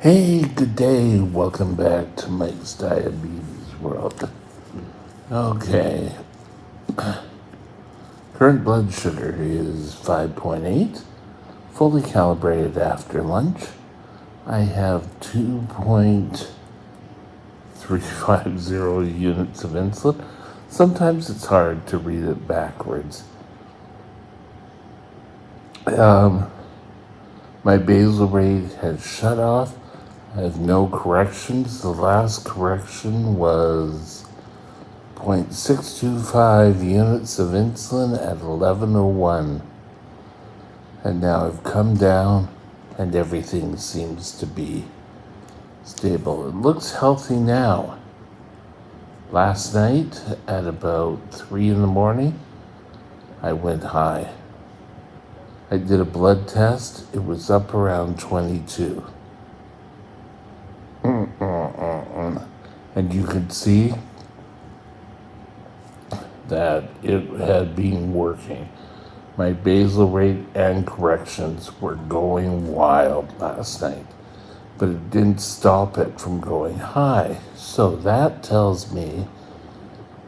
Hey, good day. Welcome back to Mike's Diabetes World. Okay, current blood sugar is 5.8, fully calibrated after lunch. I have 2.350 units of insulin. Sometimes it's hard to read it backwards. My basal rate has shut off. I have no corrections. The last correction was 0.625 units of insulin at 11:01. And now I've come down and everything seems to be stable. It looks healthy now. Last night at about 3 in the morning, I went high. I did a blood test. It was up around 22. And you could see that it had been working. My basal rate and corrections were going wild last night, but it didn't stop it from going high. So that tells me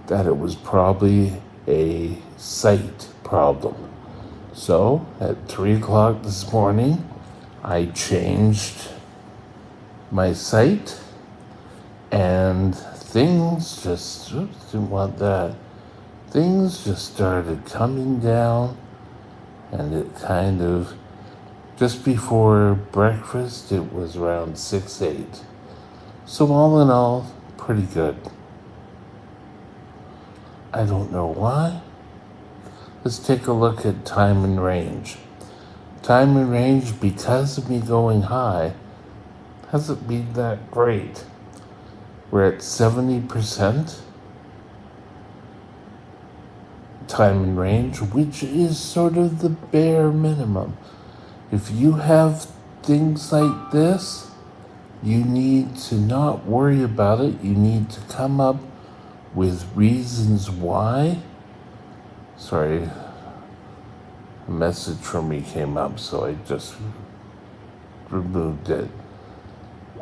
that it was probably a sight problem. So at 3 o'clock this morning, I changed my sight and things just, didn't want that. Things just started coming down, and it kind of, just before breakfast, it was around 6-8. So all in all, pretty good. I don't know why. Let's take a look at time and range. Time and range, because of me going high, hasn't been that great. We're at 70% time and range, which is sort of the bare minimum. If you have things like this, you need to not worry about it. You need to come up with reasons why. Sorry, a message from me came up, so I just removed it.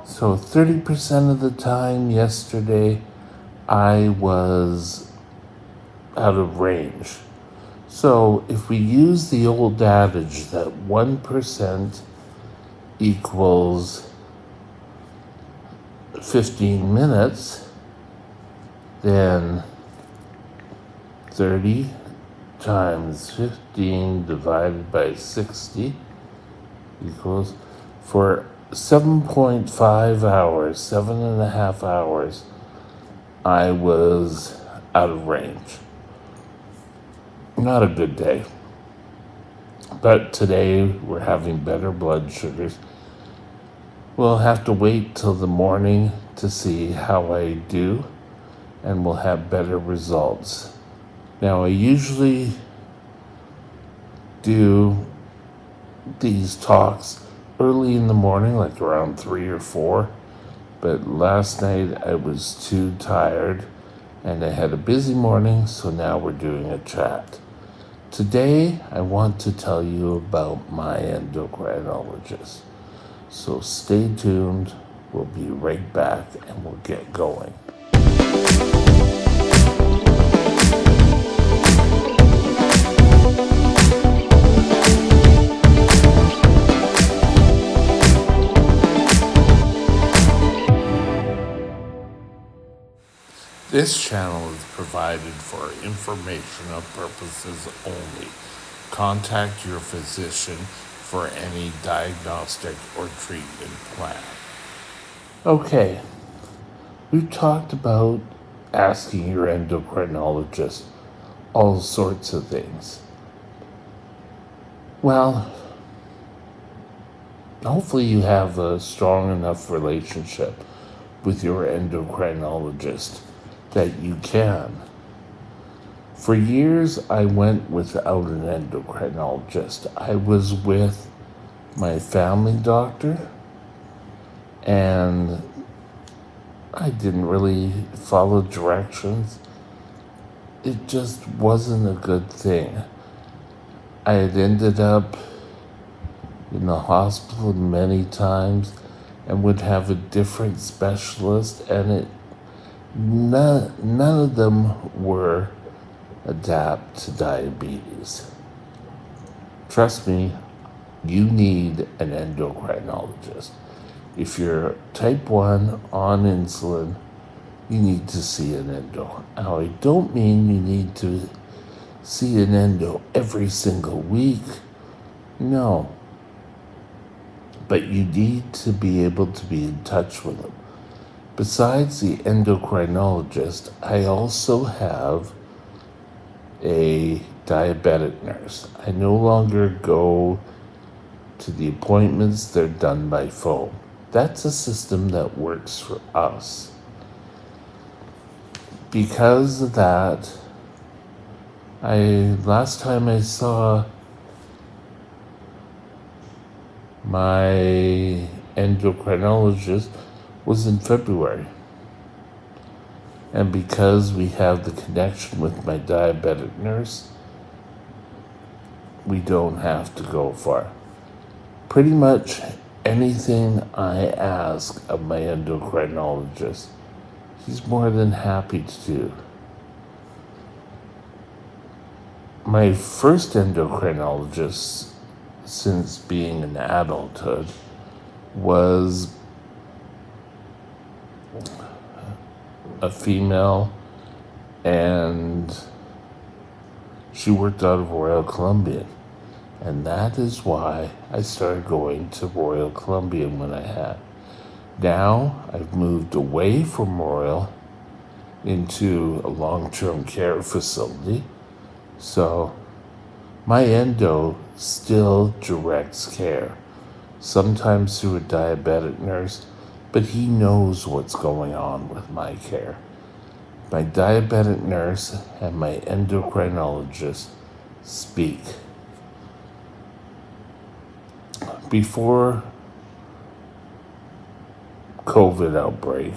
So 30% of the time yesterday, I was out of range. So if we use the old adage that 1% equals 15 minutes, then 30 times 15 divided by 60 equals, for 7.5 hours, 7.5 hours, I was out of range. Not a good day. But today we're having better blood sugars. We'll have to wait till the morning to see how I do, and we'll have better results. Now, I usually do these talks early in the morning, like around 3 or 4, but last night I was too tired and I had a busy morning, so now we're doing a chat. Today, I want to tell you about my endocrinologist. So stay tuned. We'll be right back and we'll get going. This channel is provided for informational purposes only. Contact your physician for any diagnostic or treatment plan. Okay, we've talked about asking your endocrinologist all sorts of things. Well, hopefully you have a strong enough relationship with your endocrinologist that you can. For years, I went without an endocrinologist. I was with my family doctor, and I didn't really follow directions. It just wasn't a good thing. I had ended up in the hospital many times, and would have a different specialist, and none of them were adapt to diabetes. Trust me, you need an endocrinologist. If you're type 1 on insulin, you need to see an endo. Now, I don't mean you need to see an endo every single week. No. But you need to be able to be in touch with them. Besides the endocrinologist, I also have a diabetic nurse. I no longer go to the appointments, they're done by phone. That's a system that works for us. Because of that, last time I saw my endocrinologist was in February. And because we have the connection with my diabetic nurse, we don't have to go far. Pretty much anything I ask of my endocrinologist, he's more than happy to do. My first endocrinologist, since being in adulthood, was a female, and she worked out of Royal Columbian. And that is why I started going to Royal Columbian when I had. Now I've moved away from Royal into a long-term care facility. So my endo still directs care, sometimes through a diabetic nurse, but he knows what's going on with my care. My diabetic nurse and my endocrinologist speak. Before COVID outbreak,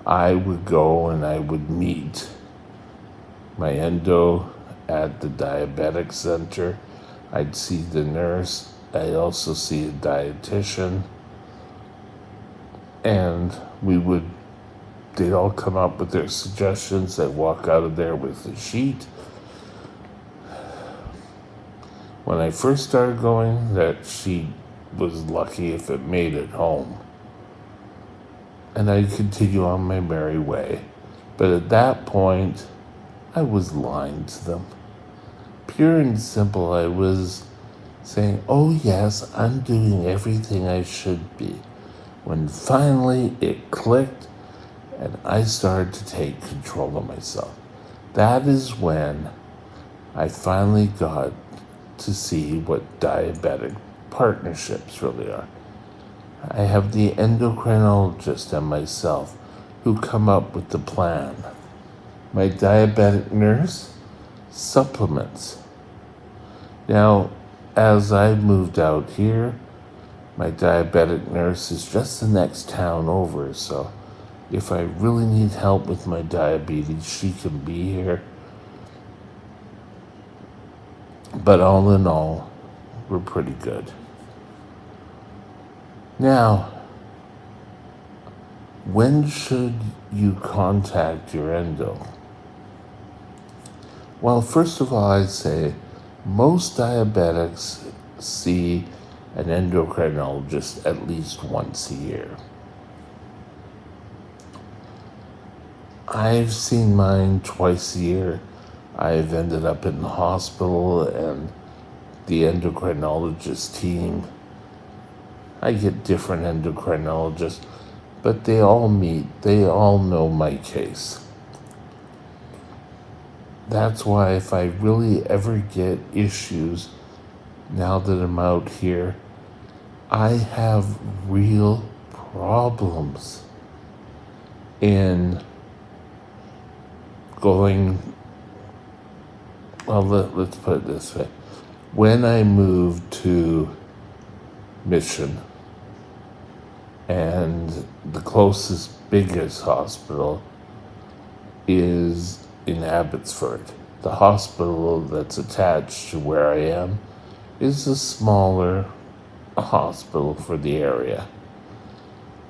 I would go and I would meet my endo at the diabetic center. I'd see the nurse. I'd also see a dietitian. And they'd all come up with their suggestions. I'd walk out of there with a sheet. When I first started going, that sheet was lucky if it made it home. And I'd continue on my merry way. But at that point, I was lying to them. Pure and simple, I was saying, oh yes, I'm doing everything I should be. When finally it clicked and I started to take control of myself. That is when I finally got to see what diabetic partnerships really are. I have the endocrinologist and myself who come up with the plan. My diabetic nurse supplements. Now, as I moved out here, my diabetic nurse is just the next town over, so if I really need help with my diabetes, she can be here. But all in all, we're pretty good. Now, when should you contact your endo? Well, first of all, I'd say most diabetics see an endocrinologist at least once a year. I've seen mine twice a year. I've ended up in the hospital and the endocrinologist team. I get different endocrinologists, but they all meet, they all know my case. That's why if I really ever get issues, now that I'm out here, I have real problems in going, well, let's put it this way. When I moved to Mission, and the closest, biggest hospital is in Abbotsford. The hospital that's attached to where I am is a smaller hospital for the area.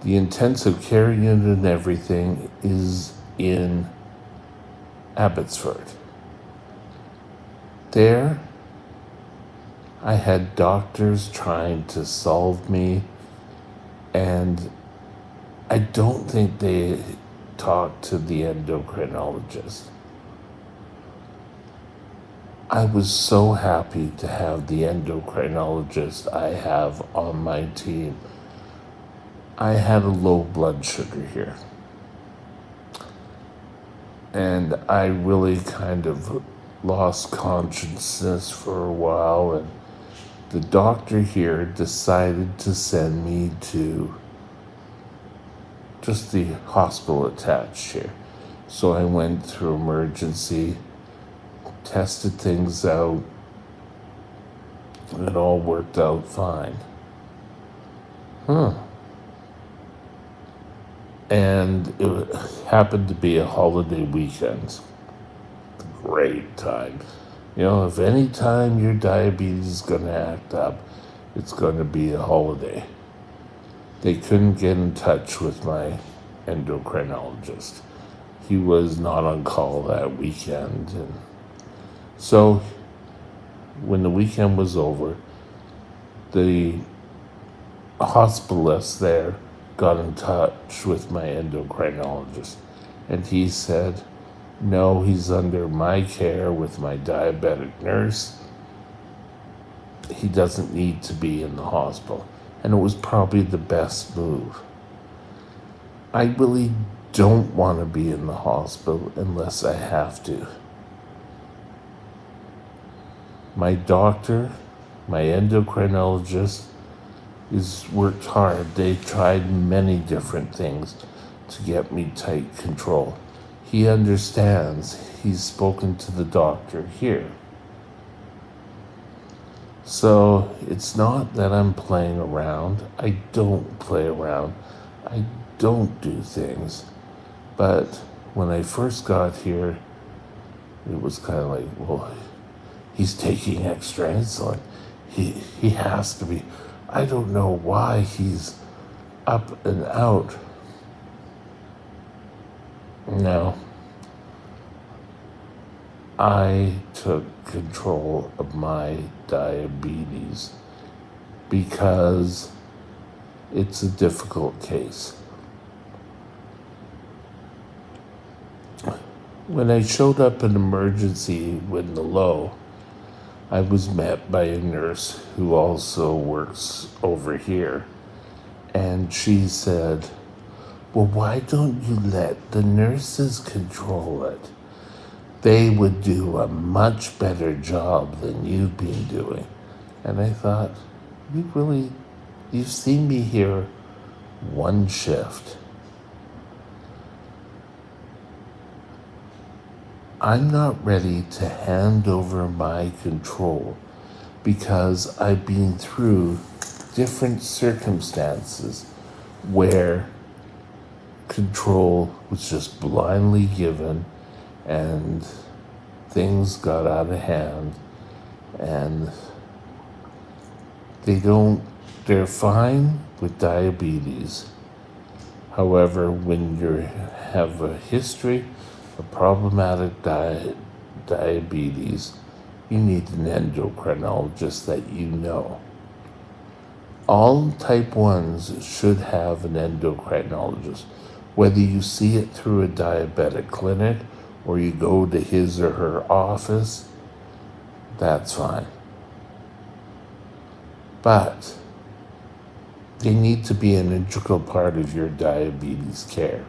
The intensive care unit and everything is in Abbotsford. There, I had doctors trying to solve me, and I don't think they talked to the endocrinologist. I was so happy to have the endocrinologist I have on my team. I had a low blood sugar here, and I really kind of lost consciousness for a while, and the doctor here decided to send me to just the hospital attached here. So I went through emergency, tested things out, and it all worked out fine. And it happened to be a holiday weekend. Great time. You know, if any time your diabetes is going to act up, it's going to be a holiday. They couldn't get in touch with my endocrinologist. He was not on call that weekend. And so when the weekend was over, the hospitalist there got in touch with my endocrinologist, and he said, no, he's under my care with my diabetic nurse. He doesn't need to be in the hospital. And it was probably the best move. I really don't want to be in the hospital unless I have to. My doctor, my endocrinologist, has worked hard. They tried many different things to get me tight control. He understands. He's spoken to the doctor here. So it's not that I'm playing around. I don't play around. I don't do things. But when I first got here, it was kind of like, well, he's taking extra insulin. He has to be. I don't know why he's up and out. No. I took control of my diabetes because it's a difficult case. When I showed up in emergency with the low, I was met by a nurse who also works over here. And she said, well, why don't you let the nurses control it? They would do a much better job than you've been doing. And I thought, you've seen me here one shift. I'm not ready to hand over my control because I've been through different circumstances where control was just blindly given and things got out of hand, and they're fine with diabetes. However, when you have a history of problematic diabetes, you need an endocrinologist that you know. All type 1s should have an endocrinologist, whether you see it through a diabetic clinic or you go to his or her office, that's fine. But they need to be an integral part of your diabetes care.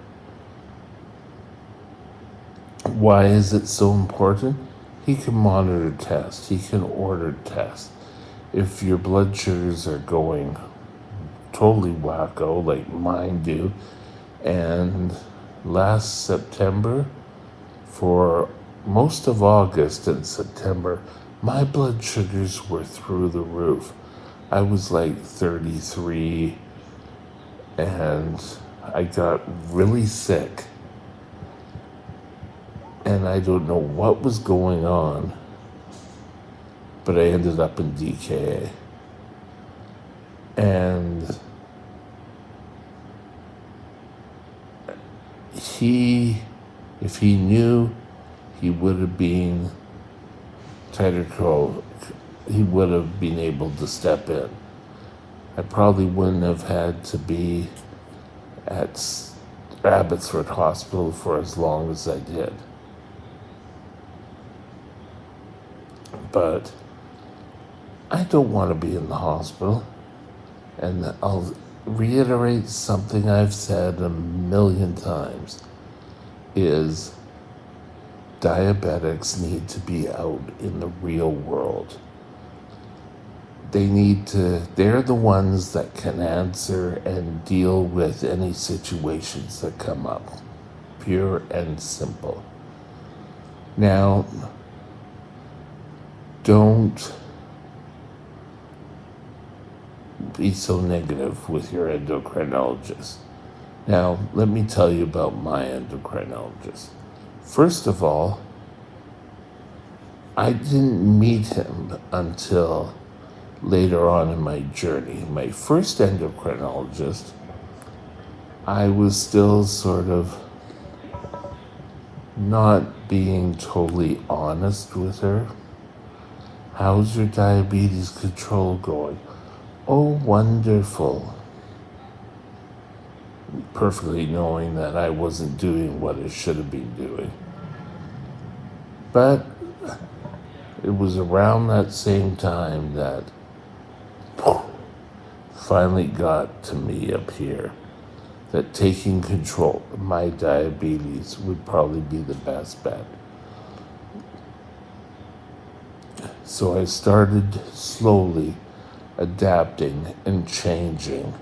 Why is it so important? He can monitor tests. He can order tests. If your blood sugars are going totally wacko like mine do, and last September, for most of August and September, my blood sugars were through the roof. I was like 33, and I got really sick. And I don't know what was going on, but I ended up in DKA. And he, if he knew, he would have been tighter control. He would have been able to step in. I probably wouldn't have had to be at Abbotsford Hospital for as long as I did. But I don't want to be in the hospital. And I'll reiterate something I've said a million times is diabetics need to be out in the real world. They're the ones that can answer and deal with any situations that come up. Pure and simple. Now, don't be so negative with your endocrinologist. Now, let me tell you about my endocrinologist. First of all, I didn't meet him until later on in my journey. My first endocrinologist, I was still sort of not being totally honest with her. How's your diabetes control going? Oh, wonderful. Perfectly knowing that I wasn't doing what I should have been doing. But it was around that same time that finally got to me up here that taking control of my diabetes would probably be the best bet. So I started slowly adapting and changing,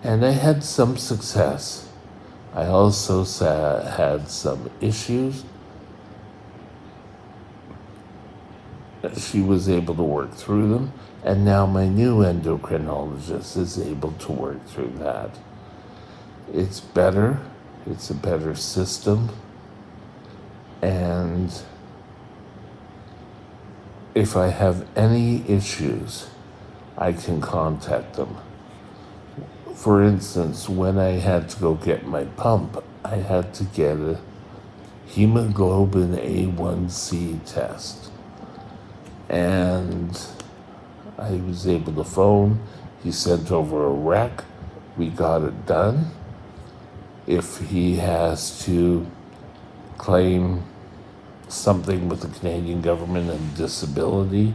and I had some success. I also had some issues. She was able to work through them, and now my new endocrinologist is able to work through that. It's better, it's a better system, and if I have any issues, I can contact them. For instance, when I had to go get my pump, I had to get a hemoglobin A1C test. And I was able to phone. He sent over a rec. We got it done. If he has to claim something with the Canadian government and disability,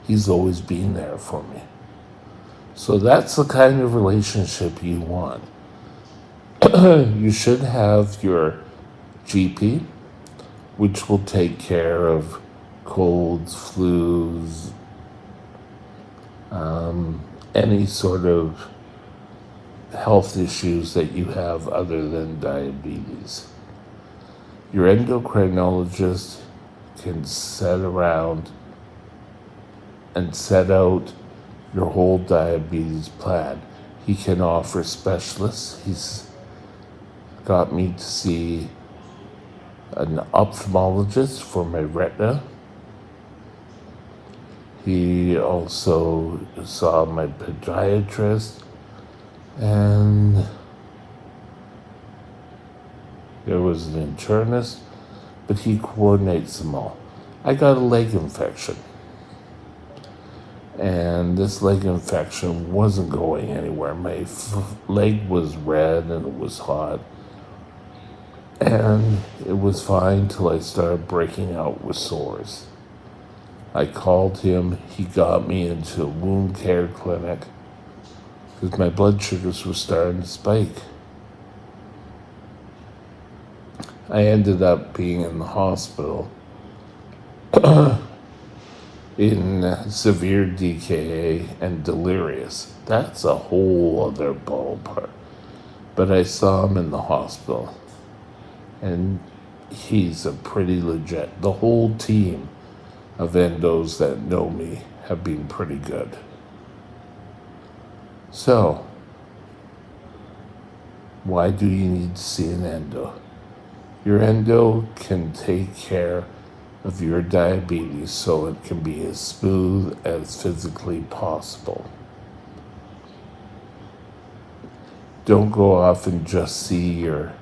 he's always been there for me. So that's the kind of relationship you want. You should have your GP, which will take care of colds, flus, any sort of health issues that you have other than diabetes. Your endocrinologist can set around and set out your whole diabetes plan. He can offer specialists. He's got me to see an ophthalmologist for my retina. He also saw my podiatrist, and there was an internist, but he coordinates them all. I got a leg infection, and this leg infection wasn't going anywhere. My leg was red and it was hot, and it was fine till I started breaking out with sores. I called him. He got me into a wound care clinic because my blood sugars were starting to spike. I ended up being in the hospital in severe DKA and delirious. That's a whole other ballpark. But I saw him in the hospital, and he's a pretty legit. The whole team of endos that know me have been pretty good. So, why do you need to see an endo? Your endo can take care of your diabetes so it can be as smooth as physically possible. Don't go off and just see your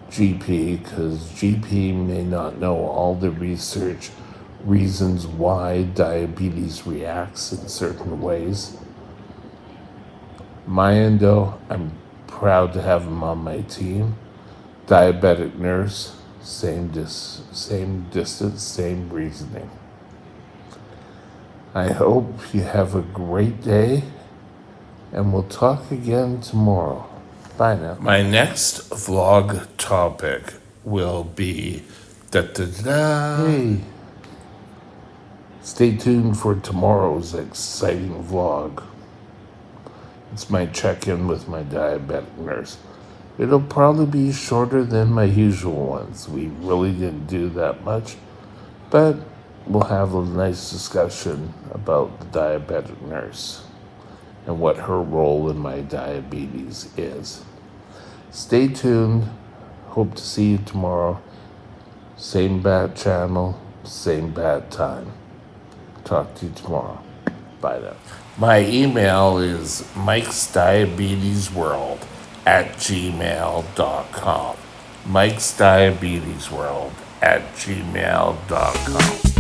GP, because GP may not know all the reasons why diabetes reacts in certain ways. My endo, I'm proud to have him on my team. Diabetic nurse, same distance, same reasoning. I hope you have a great day, and we'll talk again tomorrow. Bye now. My next vlog topic will be Hey, stay tuned for tomorrow's exciting vlog. It's my check-in with my diabetic nurse. It'll probably be shorter than my usual ones. We really didn't do that much, but we'll have a nice discussion about the diabetic nurse and what her role in my diabetes is. Stay tuned. Hope to see you tomorrow. Same bad channel, same bad time. Talk to you tomorrow. Bye now. My email is mikesdiabetesworld@gmail.com. mikesdiabetesworld@gmail.com.